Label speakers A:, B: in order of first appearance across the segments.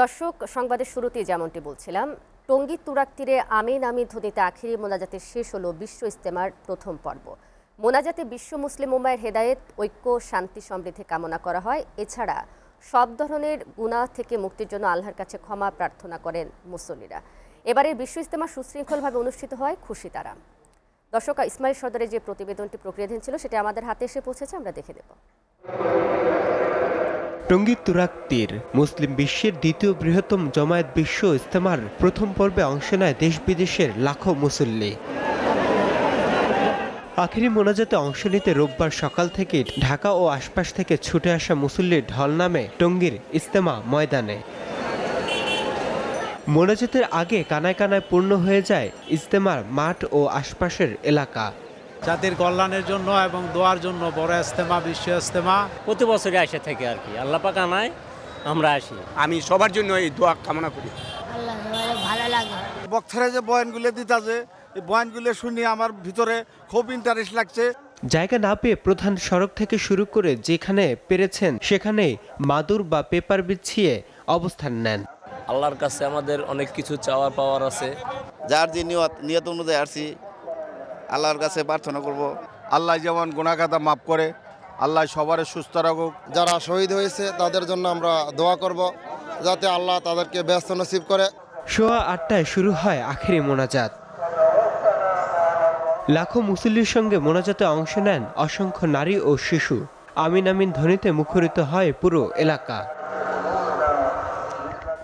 A: দর্শক, সংবাদের শুরুতেই যেমনটি বলছিলাম, টঙ্গীর তুরাগ তীরে আমিন আমিন ধ্বনিতে আখিরি মোনাজাতের শেষ হলো বিশ্ব ইজতেমার প্রথম পর্ব। মোনাজাতে বিশ্ব মুসলিম উম্মাহের হেদায়েত, ঐক্য, শান্তি সমৃদ্ধি কামনা করা হয়। এছাড়া সব ধরনের গুনাহ থেকে মুক্তির জন্য আল্লাহর কাছে ক্ষমা প্রার্থনা করেন মুসল্লিরা। এবারের বিশ্ব ইজতেমা সুশৃঙ্খলভাবে অনুষ্ঠিত হয়, খুশি তারা। দর্শক, ইসমাইল সর্দারের যে প্রতিবেদনটি প্রক্রিয়াধীন ছিল সেটা আমাদের হাতে এসে পৌঁছেছে, আমরা দেখে নেব।
B: টঙ্গীর তুরাগ তীর মুসলিম বিশ্বের দ্বিতীয় বৃহত্তম জমায়েত বিশ্ব ইজতেমার প্রথম পর্বে অংশ নেয় দেশ বিদেশের লাখো মুসল্লি। আখিরি মোনাজাতে অংশ নিতে রোববার সকাল থেকে ঢাকা ও আশপাশ থেকে ছুটে আসা মুসল্লির ঢল নামে টঙ্গীর ইজতেমা ময়দানে। মোনাজাতের আগে কানায় কানায় পূর্ণ হয়ে যায় ইজতেমার মাঠ ও আশপাশের এলাকা।
C: জাতির কল্যাণের জন্য এবং দোয়ার জন্য বড় ইজতেমা, বিশ্ব ইজতেমা
D: প্রতি বছরই আসে থেকে আর কি, আল্লাহ পাক আনায় আমরা আসি।
E: আমি সবার জন্য এই দোয়া কামনা করি।
F: আল্লাহ ভালো লাগে।
G: বক্তারা যে বয়ানগুলো দিতাছে, এই বয়ানগুলো শুনে আমার ভিতরে খুব ইন্টারেস্ট লাগছে।
B: জায়গা না পেয়ে প্রধান সড়ক থেকে শুরু করে যেখানে পেরেছেন সেখানে মাদুর বা পেপার বিছিয়ে অবস্থান নেন।
H: আল্লাহর কাছে আমাদের অনেক কিছু চাওয়ার পাওয়ার আছে।
I: যার যে নিয়ত অনুযায়ী আসছি, আল্লাহর কাছে প্রার্থনা করব
G: আল্লাহ যেমন গুনাহ খাতা মাফ করে, আল্লাহ সবার সুস্থ রাখুক।
J: যারা শহীদ হয়েছে তাদের জন্য আমরা দোয়া করব, যাতে আল্লাহ তাদেরকে ব্যস্ত নসিব করে।
B: সোয়া ৮টায় শুরু হয় আখিরি মোনাজাত। লাখো মুসল্লির সঙ্গে মোনাজাতে অংশ নেন অসংখ্য নারী ও শিশু। আমিন আমিন ধ্বনিতে মুখরিত হয় পুরো এলাকা।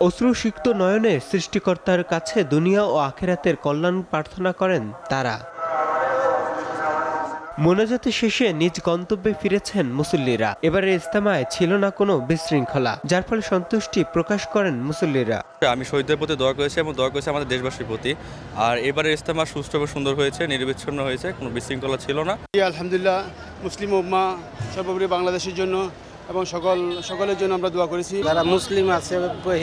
B: অশ্রুসিক্ত নয়নে সৃষ্টিকর্তার কাছে দুনিয়া ও আখিরাতের কল্যাণ প্রার্থনা করেন তারা। মোনাজাতে শেষে নিজ গন্তব্যে ফিরেছেন মুসল্লিরা। এবারের ইজতেমায় ছিল না কোনো বিশৃঙ্খলা, যার ফলে সন্তুষ্টি প্রকাশ করেন মুসল্লিরা।
K: আমি শহীদদের প্রতি দোয়া করেছি এবং দোয়া করেছি আমাদের দেশবাসীর প্রতি। আর এবারের ইজতেমা সুষ্ঠু এবং সুন্দর হয়েছে, নিরবিচ্ছিন্ন হয়েছে, কোনো বিশৃঙ্খলা ছিল না।
E: আলহামদুলিল্লাহ, মুসলিম উম্মাহ সর্বোপরি বাংলাদেশের জন্য এবং সকলের জন্য আমরা দোয়া করেছি।
D: যারা মুসলিম আছে,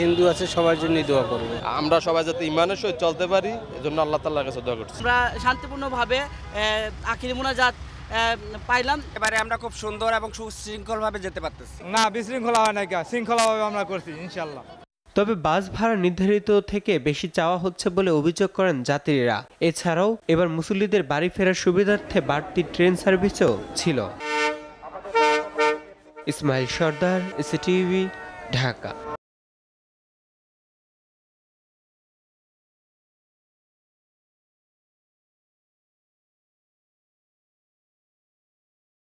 D: হিন্দু আছে, সবার জন্যই দোয়া করবো।
H: আমরা সবাই যাতে ইমানের সহিত চলতে পারি, এজন্য আল্লাহ তাআলার কাছে দোয়া করছি।
L: আমরা শান্তিপূর্ণভাবে আখিরি মোনাজাত পাইলাম।
E: এবারে আমরা খুব সুন্দর এবং সুশৃঙ্খলভাবে যেতে পারতেছি।
C: না, বিশৃঙ্খলা হয় না, শৃঙ্খলাভাবে আমরা করছি ইনশাআল্লাহ।
B: তবে বাস ভাড়া নির্ধারিত থেকে বেশি চাওয়া হচ্ছে বলে অভিযোগ করেন যাত্রীরা। এছাড়াও এবার মুসল্লিদের বাড়ি ফেরার সুবিধার্থে বাড়তি ট্রেন সার্ভিসও ছিল। ইসমাইল সর্দার, এসএটিভি, ঢাকা।